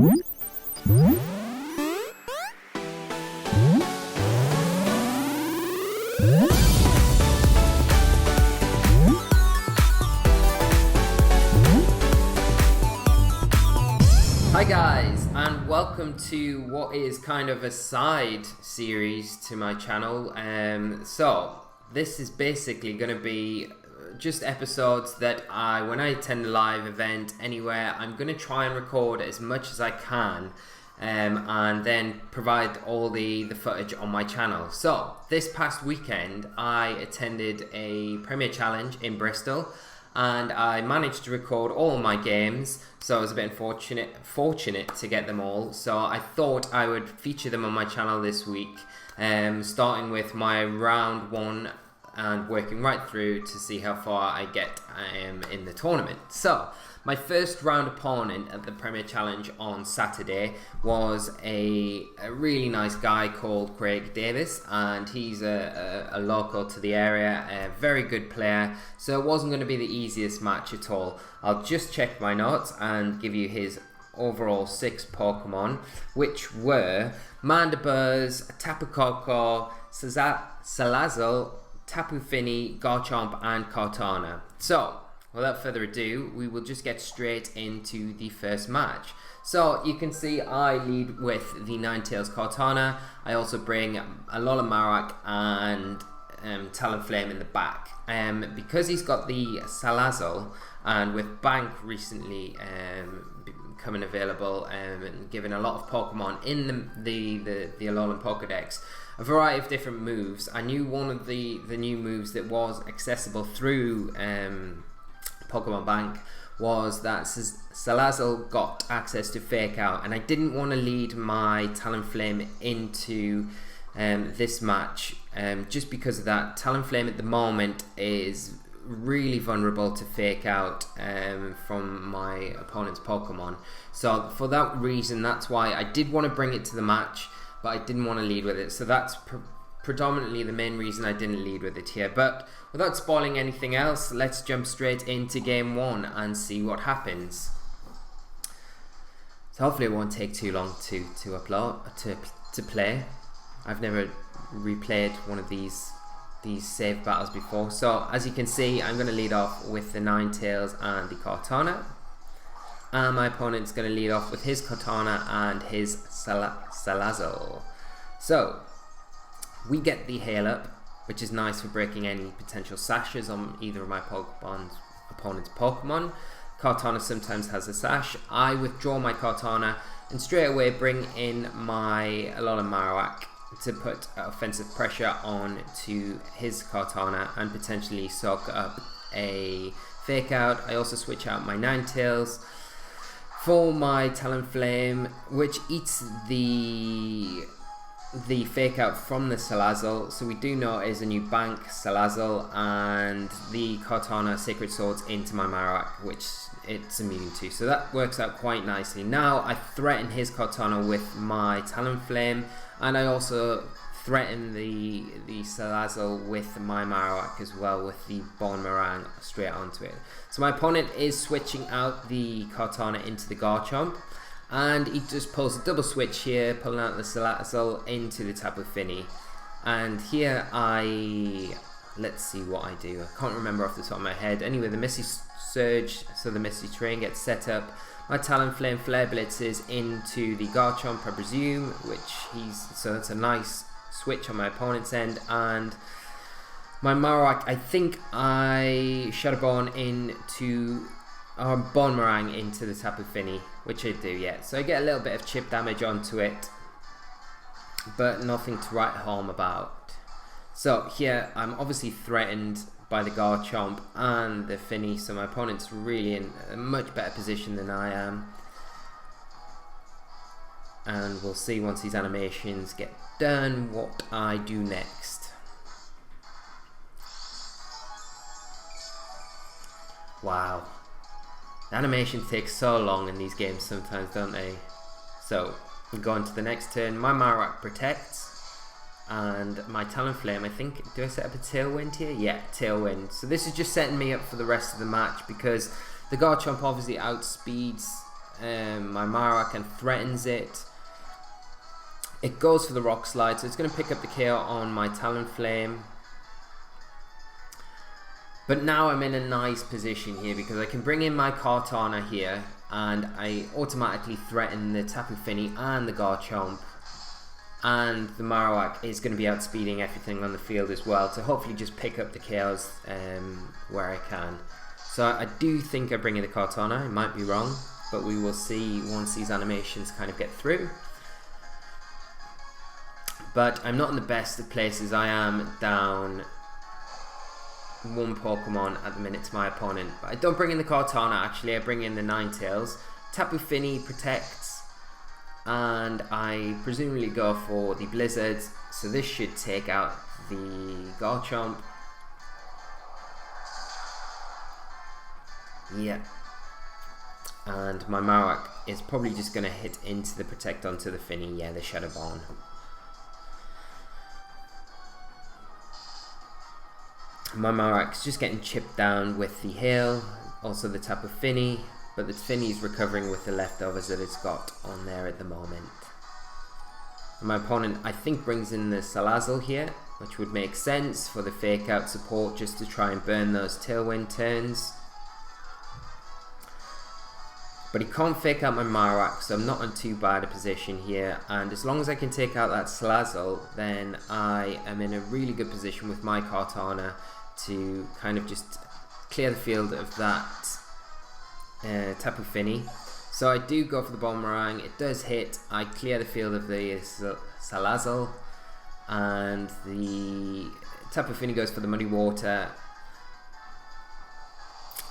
Hi guys, and welcome to what is kind of a side series to my channel. So this is basically going to be just episodes that when I attend a live event anywhere, I'm going to try and record as much as I can, and then provide all the footage on my channel. So this past weekend I attended a Premier Challenge in Bristol, and I managed to record all my games, so I was a bit fortunate to get them all. So I thought I would feature them on my channel this week, starting with my round one and working right through to see how far I get in the tournament. So my first round opponent at the Premier Challenge on Saturday was a really nice guy called Craig Davis, and he's a local to the area, a very good player, so it wasn't going to be the easiest match at all. I'll just check my notes and give you his overall 6 Pokemon, which were Mandibuzz, Tapu Koko, Salazzle, Tapu Fini, Garchomp and Kartana. So without further ado, we will just get straight into the first match. So you can see I lead with the Ninetales Kartana. I also bring Alola Marowak and Talonflame in the back. Because he's got the Salazzle, and with Bank recently becoming available and giving a lot of Pokemon in the Alolan Pokedex a variety of different moves, I knew one of the new moves that was accessible through Pokemon Bank was that Salazzle got access to Fake Out, and I didn't want to lead my Talonflame into this match just because of that. Talonflame at the moment is really vulnerable to Fake Out from my opponent's Pokemon, so for that reason, that's why I did want to bring it to the match, but I didn't want to lead with it. So that's predominantly the main reason I didn't lead with it here. But without spoiling anything else, let's jump straight into game 1 and see what happens. So hopefully it won't take too long to play. I've never replayed one of these save battles before. So as you can see, I'm going to lead off with the Ninetales and the Kartana, and my opponent's going to lead off with his Kartana and his Salazzle. So we get the Hail Up, which is nice for breaking any potential sashes on either of my opponent's Pokemon. Kartana sometimes has a sash. I withdraw my Kartana and straight away bring in my Alola Marowak to put offensive pressure on to his Kartana and potentially soak up a Fake Out. I also switch out my Ninetales for my Talonflame, which eats the Fake Out from the Salazzle, so we do know it is a new Bank Salazzle, and the Kartana Sacred Swords into my Marowak, which it's immune to, so that works out quite nicely. Now I threaten his Kartana with my Talonflame, and I also threaten the Salazzle with my Marowak as well, with the Bone Meringue straight onto it. So my opponent is switching out the Kartana into the Garchomp, and he just pulls a double switch here, pulling out the Salazzle into the Tapu Fini. And here let's see what I do. I can't remember off the top of my head. Anyway, the Misty Surge, so the Misty Terrain gets set up. My Talonflame Flare Blitzes into the Garchomp, I presume, so that's a nice switch on my opponent's end. And my Marowak, I think I Shadow Bone into Bone Meringue into the Tapu Fini, which I do, yeah. So I get a little bit of chip damage onto it, but nothing to write home about. So here I'm obviously threatened by the Garchomp and the Fini, so my opponent's really in a much better position than I am. And we'll see once these animations get done what I do next. Wow. The animation takes so long in these games sometimes, don't they? So, we go on to the next turn. My Marowak protects, and my Talonflame, I think, do I set up a Tailwind here? Yeah, Tailwind. So this is just setting me up for the rest of the match, because the Garchomp obviously outspeeds my Marowak and threatens it. It goes for the Rock Slide, so it's going to pick up the KO on my Talonflame. But now I'm in a nice position here because I can bring in my Kartana here and I automatically threaten the Tapu Fini and the Garchomp. And the Marowak is going to be outspeeding everything on the field as well to hopefully just pick up the KOs where I can. So I do think I bring in the Kartana, I might be wrong, but we will see once these animations kind of get through. But I'm not in the best of places. I am down one Pokemon at the minute to my opponent. But I don't bring in the Kartana actually, I bring in the Ninetales. Tapu Fini protects, and I presumably go for the Blizzard, so this should take out the Garchomp. Yeah. And my Marowak is probably just going to hit into the Protect onto the Fini, yeah, the Shadow Ball. My Marowak's just getting chipped down with the Hail, also the Tapu Fini, but the Fini is recovering with the leftovers that it's got on there at the moment. And my opponent, I think, brings in the Salazzle here, which would make sense for the Fake Out support just to try and burn those Tailwind turns. But he can't fake out my Marowak, so I'm not in too bad a position here. And as long as I can take out that Salazzle, then I am in a really good position with my Kartana to kind of just clear the field of that Tapu Fini. So I do go for the Boomerang, it does hit, I clear the field of the Salazzle, and the Tapu Fini goes for the Muddy Water,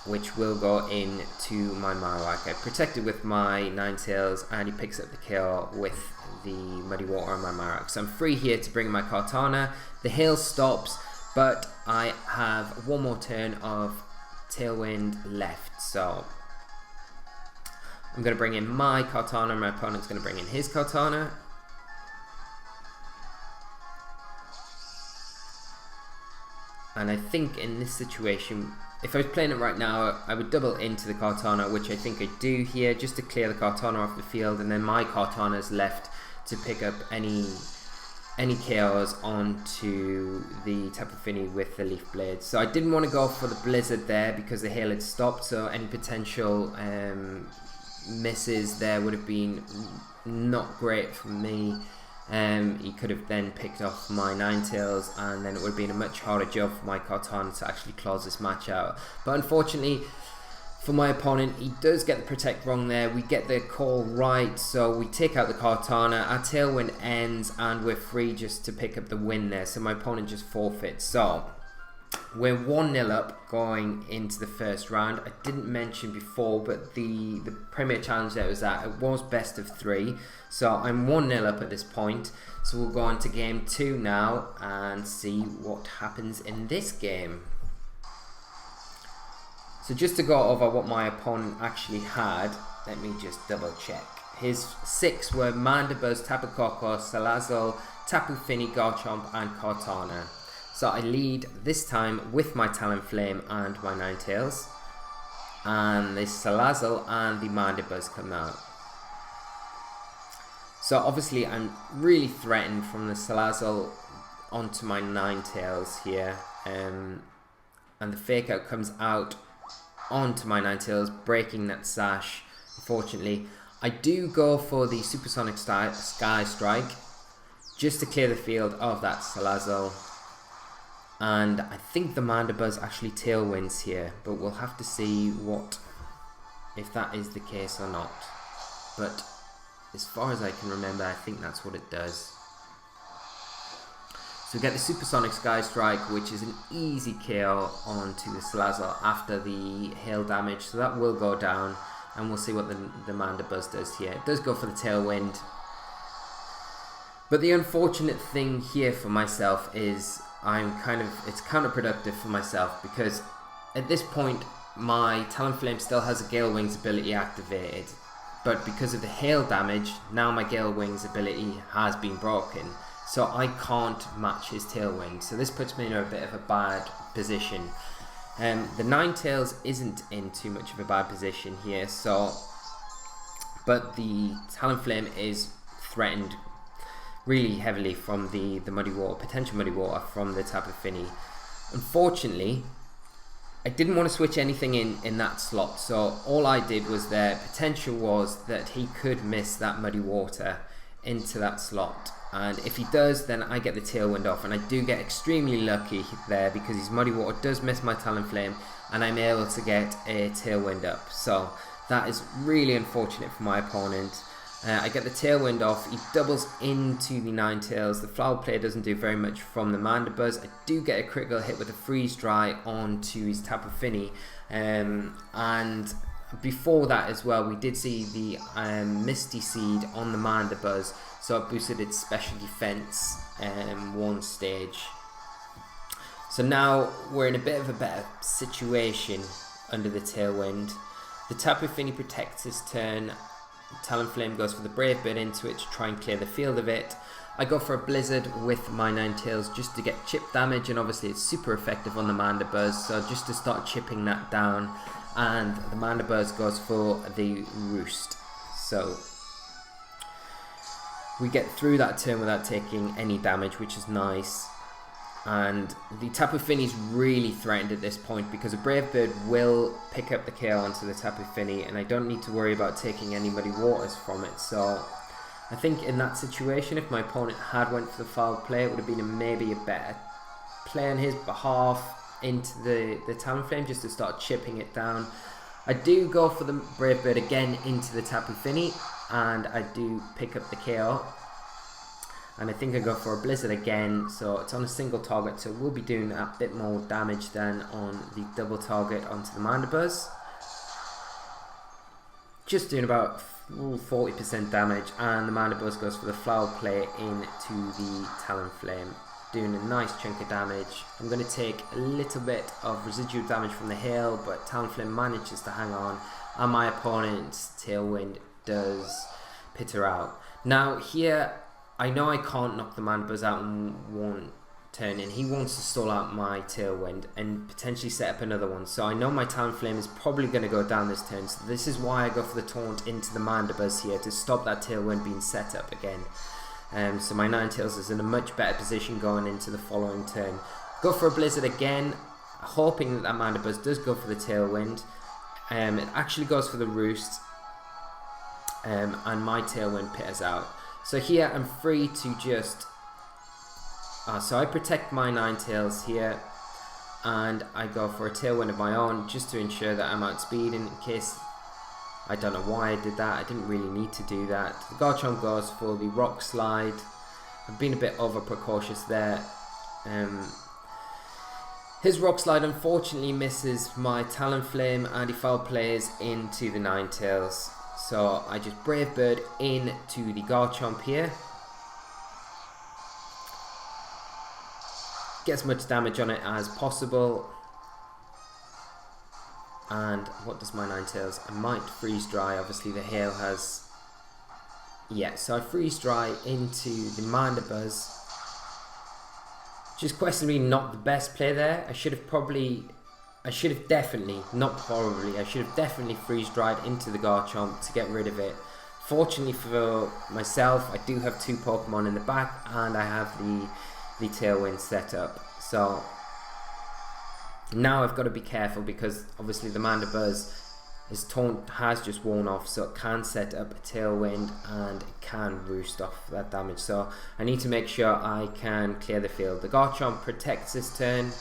which will go into my Marowak. I protect it with my Ninetales, and he picks up the kill with the Muddy Water on my Marowak. So I'm free here to bring in my Kartana. The hail stops, but I have one more turn of Tailwind left. So I'm going to bring in my Kartana, my opponent's going to bring in his Kartana. And I think in this situation, if I was playing it right now, I would double into the Kartana, which I think I do here, just to clear the Kartana off the field, and then my Kartana is left to pick up any KOs onto the Tapu Fini with the Leaf Blade. So I didn't want to go for the Blizzard there because the hail had stopped, so any potential misses there would have been not great for me. He could have then picked off my Ninetales, and then it would have been a much harder job for my Kartana to actually close this match out. But unfortunately for my opponent, he does get the Protect wrong there. We get the call right, so we take out the Kartana, our Tailwind ends, and we're free just to pick up the win there. So my opponent just forfeits. So we're 1-0 up going into the first round. I didn't mention before, but the Premier Challenge that was at, it was best of 3. So I'm 1-0 up at this point. So we'll go on to game 2 now and see what happens in this game. So just to go over what my opponent actually had, let me just double check. His 6 were Mandibuzz, Tapu Koko, Salazzle, Tapu Fini, Garchomp and Kartana. So I lead this time with my Talonflame and my Ninetales, and the Salazzle and the Mandibuzz come out. So obviously I'm really threatened from the Salazzle onto my Ninetales here, and the Fake Out comes out onto my Ninetales, breaking that sash. Unfortunately, I do go for the Supersonic Sky Strike just to clear the field of that Salazzle. And I think the Mandibuzz actually tailwinds here, but we'll have to see if that is the case or not. But as far as I can remember, I think that's what it does. So we get the Supersonic Sky Strike, which is an easy KO onto the Salazzle after the hail damage, so that will go down, and we'll see what the Mandibuzz does here. It does go for the Tailwind. But the unfortunate thing here for myself is it's counterproductive for myself, because at this point my Talonflame still has a Gale Wings ability activated, but because of the hail damage, now my Gale Wings ability has been broken, so I can't match his Tailwind. So this puts me in a bit of a bad position. The Ninetales isn't in too much of a bad position here, so but the Talonflame is threatened really heavily from the muddy water, potential muddy water from the Tapu Fini. Unfortunately, I didn't want to switch anything in that slot, so all I did was the potential was that he could miss that muddy water into that slot, and if he does, then I get the Tailwind off, and I do get extremely lucky there because his muddy water does miss my Talonflame and I'm able to get a Tailwind up. So that is really unfortunate for my opponent. I get the Tailwind off, he doubles into the Ninetales. The Flower Player doesn't do very much from the Mandibuzz. I do get a critical hit with a Freeze Dry onto his Tapu Fini, and before that as well, we did see the Misty Seed on the Mandibuzz, so it boosted its special defense one stage. So now we're in a bit of a better situation under the Tailwind. The Tapu Fini protects his turn. Talonflame goes for the Brave Bird into it to try and clear the field of it. I go for a Blizzard with my Ninetales just to get chip damage, and obviously it's super effective on the Mandibuzz, so just to start chipping that down. And the Mandibuzz goes for the Roost. So we get through that turn without taking any damage, which is nice. And the Tapu Fini is really threatened at this point because a Brave Bird will pick up the KO onto the Tapu Fini, and I don't need to worry about taking any muddy waters from it. So I think in that situation, if my opponent had went for the foul play, it would have been maybe a better play on his behalf into the Talonflame just to start chipping it down. I do go for the Brave Bird again into the Tapu Fini, and I do pick up the KO. And I think I go for a Blizzard again, so it's on a single target, so we'll be doing a bit more damage than on the double target onto the Mandibuzz. Just doing about 40% damage, and the Mandibuzz goes for the Flower Play into the Talonflame, doing a nice chunk of damage. I'm going to take a little bit of residual damage from the hail, but Talonflame manages to hang on, and my opponent's Tailwind does pitter out. Now here, I know I can't knock the Mandibuzz out in one turn, and he wants to stall out my Tailwind and potentially set up another one. So I know my Talonflame is probably going to go down this turn. So this is why I go for the Taunt into the Mandibuzz here to stop that Tailwind being set up again. So my Ninetales is in a much better position going into the following turn. Go for a Blizzard again, hoping that Mandibuzz does go for the Tailwind. It actually goes for the Roost, and my Tailwind pitters out. So here I'm free to just, so I protect my Ninetales here, and I go for a Tailwind of my own just to ensure that I'm outspeeding in case, I don't know why I did that, I didn't really need to do that. The Garchomp goes for the Rock Slide. I've been a bit over precautious there. His Rock Slide unfortunately misses my Talonflame, and he foul plays into the Ninetales. So I just Brave Bird into the Garchomp here. Get as much damage on it as possible. And what does my Ninetales? I might Freeze Dry. Obviously the hail has... Yeah, so I Freeze Dry into the Mandibuzz. Just questionably not the best play there. I should have definitely Freeze Dried into the Garchomp to get rid of it. Fortunately for myself, I do have two Pokemon in the back, and I have the Tailwind set up. So now I've got to be careful because obviously the Mandibuzz, his taunt has just worn off, so it can set up a Tailwind and it can roost off that damage. So I need to make sure I can clear the field. The Garchomp protects this turn.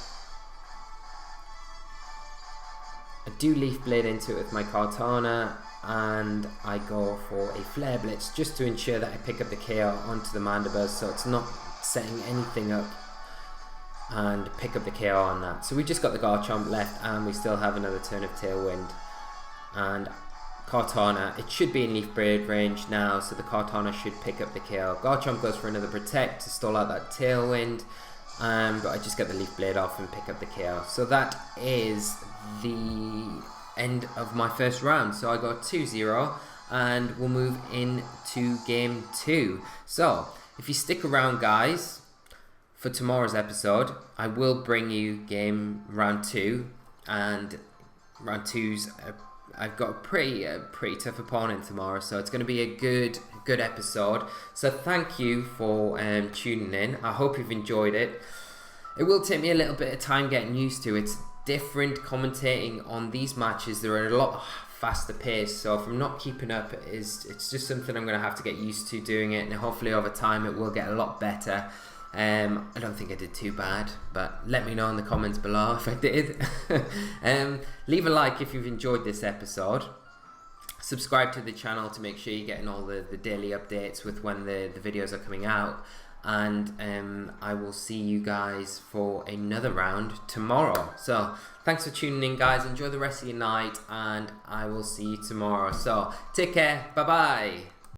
I do Leaf Blade into it with my Kartana, and I go for a Flare Blitz just to ensure that I pick up the KO onto the Mandibuzz, so it's not setting anything up, and pick up the KO on that. So we just got the Garchomp left, and we still have another turn of Tailwind. And Kartana, it should be in Leaf Blade range now, so the Kartana should pick up the KO. Garchomp goes for another Protect to stall out that Tailwind, but I just get the Leaf Blade off and pick up the KO. So that is the end of my first round. So I got 2-0, and we'll move into game 2. So if you stick around, guys, for tomorrow's episode, I will bring you round 2, and round 2's I've got a pretty tough opponent tomorrow, so it's going to be a good episode. So thank you for tuning in. I hope you've enjoyed it. It will take me a little bit of time getting used to. It's different commentating on these matches. They're a lot faster pace, so if I'm not keeping up, it's just something I'm going to have to get used to doing it, and hopefully over time it will get a lot better. I don't think I did too bad, but let me know in the comments below if I did. Leave a like if you've enjoyed this episode. Subscribe to the channel to make sure you're getting all the daily updates with when the videos are coming out. And I will see you guys for another round tomorrow. So thanks for tuning in, guys. Enjoy the rest of your night, and I will see you tomorrow. So take care. Bye bye.